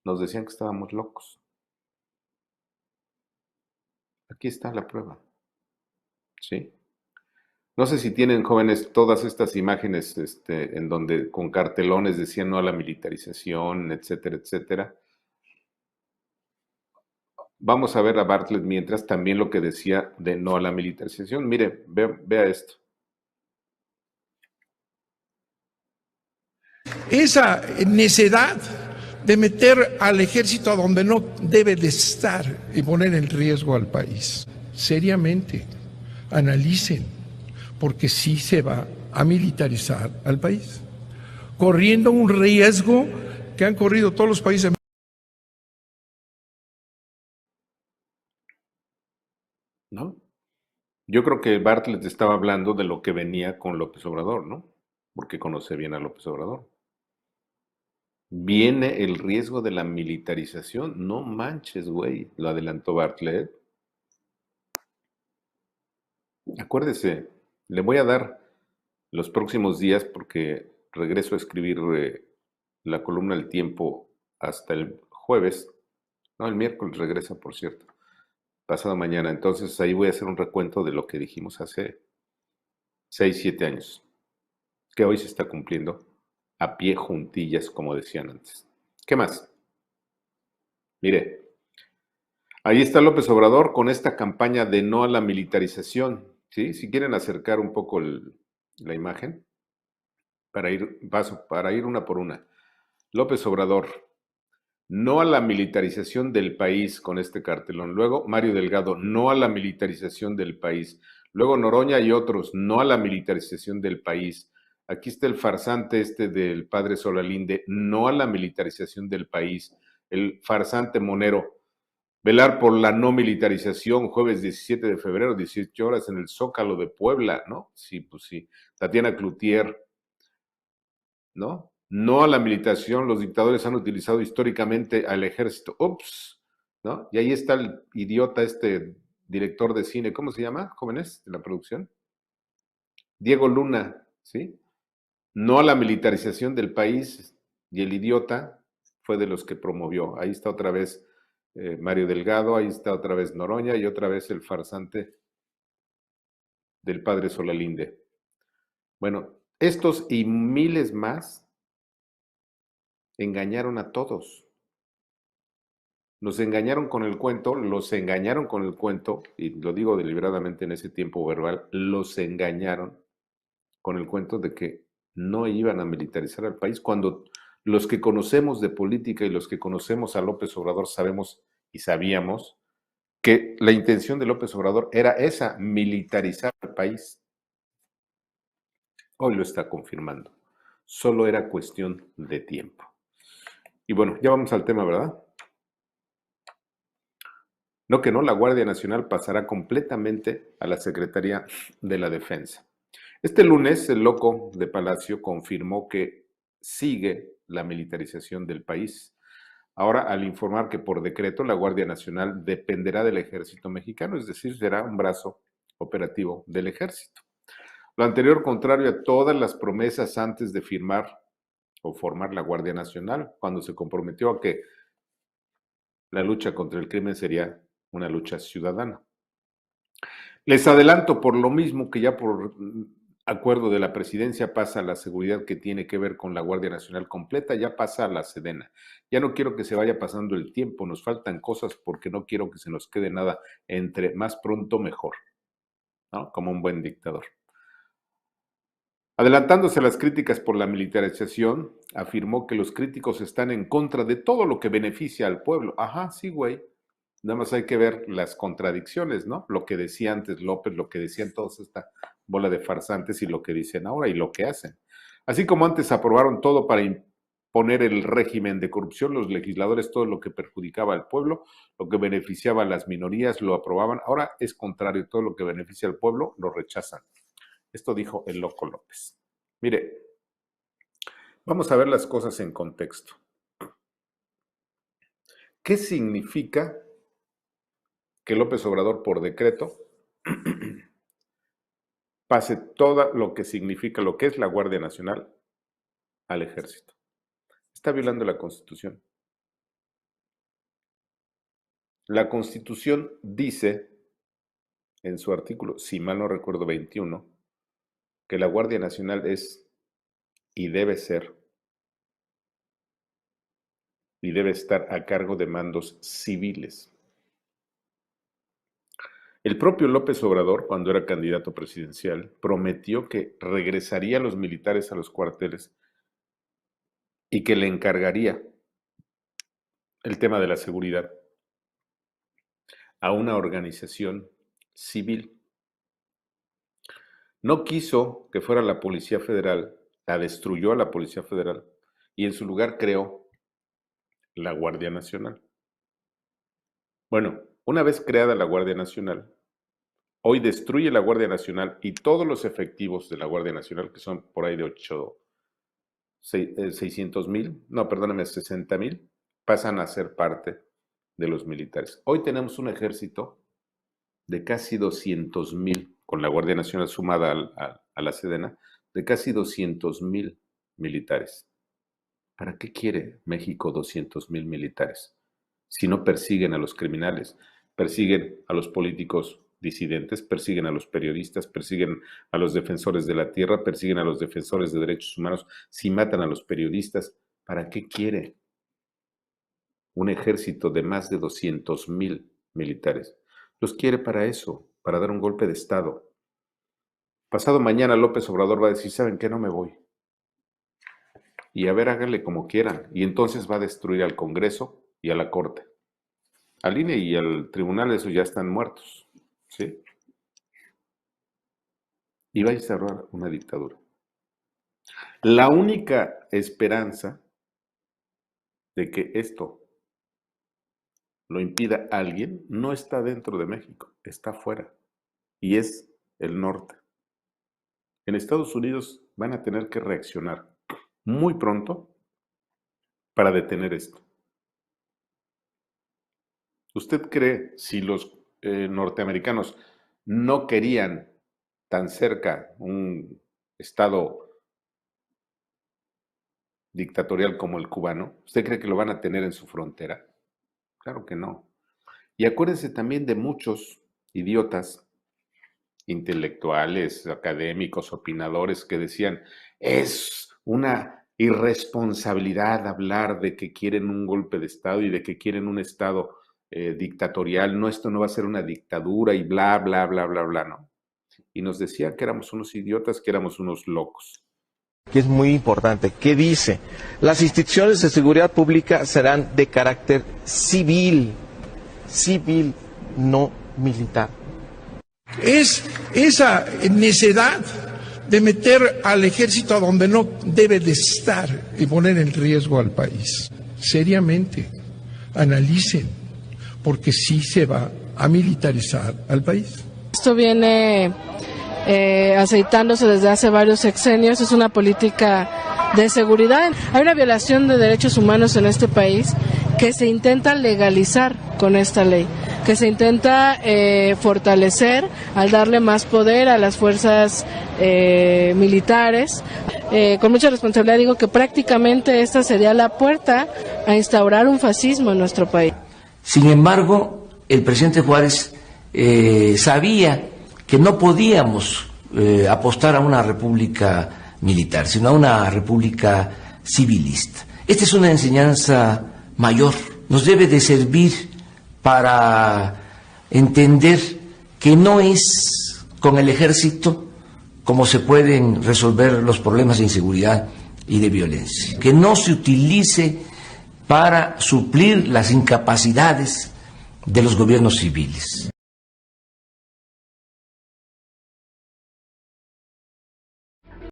Nos decían que estábamos locos. Aquí está la prueba, ¿sí? No sé si tienen, jóvenes, todas estas imágenes en donde con cartelones decían no a la militarización, etcétera, etcétera. Vamos a ver a Bartlett mientras también lo que decía de no a la militarización. Mire, vea esto. Esa necedad de meter al ejército a donde no debe de estar y poner en riesgo al país. Seriamente, analicen, porque sí se va a militarizar al país, corriendo un riesgo que han corrido todos los países. ¿No? Yo creo que Bartlett estaba hablando de lo que venía con López Obrador, ¿no? Porque conoce bien a López Obrador. Viene el riesgo de la militarización. No manches, güey, lo adelantó Bartlett. Acuérdese, le voy a dar los próximos días porque regreso a escribir la columna El Tiempo hasta el jueves. No, el miércoles regresa, por cierto. Pasado mañana. Entonces ahí voy a hacer un recuento de lo que dijimos hace 6, 7 años, que hoy se está cumpliendo a pie juntillas, como decían antes. ¿Qué más? Mire, ahí está López Obrador con esta campaña de no a la militarización, ¿sí? Si quieren acercar un poco la imagen para ir una por una. López Obrador, no a la militarización del país con este cartelón. Luego Mario Delgado, no a la militarización del país. Luego Noroña y otros, no a la militarización del país. Aquí está el farsante del padre Solalinde, no a la militarización del país. El farsante Monero, velar por la no militarización, jueves 17 de febrero, 18 horas en el Zócalo de Puebla, ¿no? Sí, pues sí. Tatiana Cloutier, ¿no? No a la militarización, los dictadores han utilizado históricamente al ejército. Ups, ¿no? Y ahí está el idiota, director de cine, ¿cómo se llama, jóvenes, de la producción? Diego Luna, ¿sí? No a la militarización del país, y el idiota fue de los que promovió. Ahí está otra vez Mario Delgado, ahí está otra vez Noroña y otra vez el farsante del padre Solalinde. Bueno, estos y miles más engañaron a todos. Nos engañaron con el cuento, los engañaron con el cuento, y lo digo deliberadamente en ese tiempo verbal, los engañaron con el cuento de que no iban a militarizar al país, cuando los que conocemos de política y los que conocemos a López Obrador sabemos y sabíamos que la intención de López Obrador era esa, militarizar al país. Hoy lo está confirmando. Solo era cuestión de tiempo. Y bueno, ya vamos al tema, ¿verdad? No que no, la Guardia Nacional pasará completamente a la Secretaría de la Defensa. Este lunes, el loco de Palacio confirmó que sigue la militarización del país. Ahora, al informar que por decreto la Guardia Nacional dependerá del ejército mexicano, es decir, será un brazo operativo del ejército. Lo anterior contrario a todas las promesas antes de firmar o formar la Guardia Nacional, cuando se comprometió a que la lucha contra el crimen sería una lucha ciudadana. Les adelanto por lo mismo que ya por acuerdo de la presidencia pasa la seguridad que tiene que ver con la Guardia Nacional completa, ya pasa a la Sedena. Ya no quiero que se vaya pasando el tiempo, nos faltan cosas porque no quiero que se nos quede nada, entre más pronto mejor, ¿no? Como un buen dictador. Adelantándose a las críticas por la militarización, afirmó que los críticos están en contra de todo lo que beneficia al pueblo. Ajá, sí, güey. Nada más hay que ver las contradicciones, ¿no? Lo que decía antes López, lo que decían todos esta bola de farsantes y lo que dicen ahora y lo que hacen. Así como antes aprobaron todo para imponer el régimen de corrupción, los legisladores todo lo que perjudicaba al pueblo, lo que beneficiaba a las minorías, lo aprobaban. Ahora es contrario, todo lo que beneficia al pueblo lo rechazan. Esto dijo el loco López. Mire, vamos a ver las cosas en contexto. ¿Qué significa que López Obrador por decreto pase todo lo que significa, lo que es la Guardia Nacional, al ejército? Está violando la Constitución. La Constitución dice, en su artículo, si mal no recuerdo, 21, que la Guardia Nacional es y debe ser y debe estar a cargo de mandos civiles. El propio López Obrador, cuando era candidato presidencial, prometió que regresaría a los militares a los cuarteles y que le encargaría el tema de la seguridad a una organización civil. No quiso que fuera la Policía Federal, la destruyó a la Policía Federal y en su lugar creó la Guardia Nacional. Bueno, una vez creada la Guardia Nacional, hoy destruye la Guardia Nacional y todos los efectivos de la Guardia Nacional, que son por ahí de 600,000, no, perdóname, 60,000, pasan a ser parte de los militares. Hoy tenemos un ejército de casi 200,000, con la Guardia Nacional sumada a la Sedena, de casi 200,000 militares. ¿Para qué quiere México 200,000 militares? Si no persiguen a los criminales, persiguen a los políticos disidentes, persiguen a los periodistas, persiguen a los defensores de la tierra, persiguen a los defensores de derechos humanos. Si matan a los periodistas, ¿para qué quiere un ejército de más de 200,000 militares? Los quiere para eso, para dar un golpe de Estado. Pasado mañana López Obrador va a decir, ¿saben qué? No me voy. Y a ver, háganle como quieran. Y entonces va a destruir al Congreso y a la Corte. Al INE y al Tribunal, esos ya están muertos. ¿Sí? Y va a instaurar una dictadura. La única esperanza de que esto lo impida alguien no está dentro de México, está fuera. Y es el norte. En Estados Unidos van a tener que reaccionar muy pronto para detener esto. ¿Usted cree si los norteamericanos no querían tan cerca un estado dictatorial como el cubano? ¿Usted cree que lo van a tener en su frontera? Claro que no. Y acuérdense también de muchos idiotas, intelectuales, académicos, opinadores que decían, es una irresponsabilidad hablar de que quieren un golpe de Estado y de que quieren un Estado dictatorial, no, esto no va a ser una dictadura y bla, bla, bla, bla, bla, no. Y nos decía que éramos unos idiotas, que éramos unos locos. Que es muy importante, que dice, las instituciones de seguridad pública serán de carácter civil, no militar. Es esa necedad de meter al ejército a donde no debe de estar y poner en riesgo al país. Seriamente, analicen, porque sí se va a militarizar al país. Esto viene aceitándose desde hace varios sexenios, es una política de seguridad. Hay una violación de derechos humanos en este país que se intenta legalizar con esta ley, que se intenta fortalecer al darle más poder a las fuerzas militares. Con mucha responsabilidad digo que prácticamente esta sería la puerta a instaurar un fascismo en nuestro país. Sin embargo, el presidente Juárez sabía que no podíamos apostar a una república militar, sino a una república civilista. Esta es una enseñanza mayor, nos debe de servir para entender que no es con el ejército como se pueden resolver los problemas de inseguridad y de violencia, que no se utilice para suplir las incapacidades de los gobiernos civiles.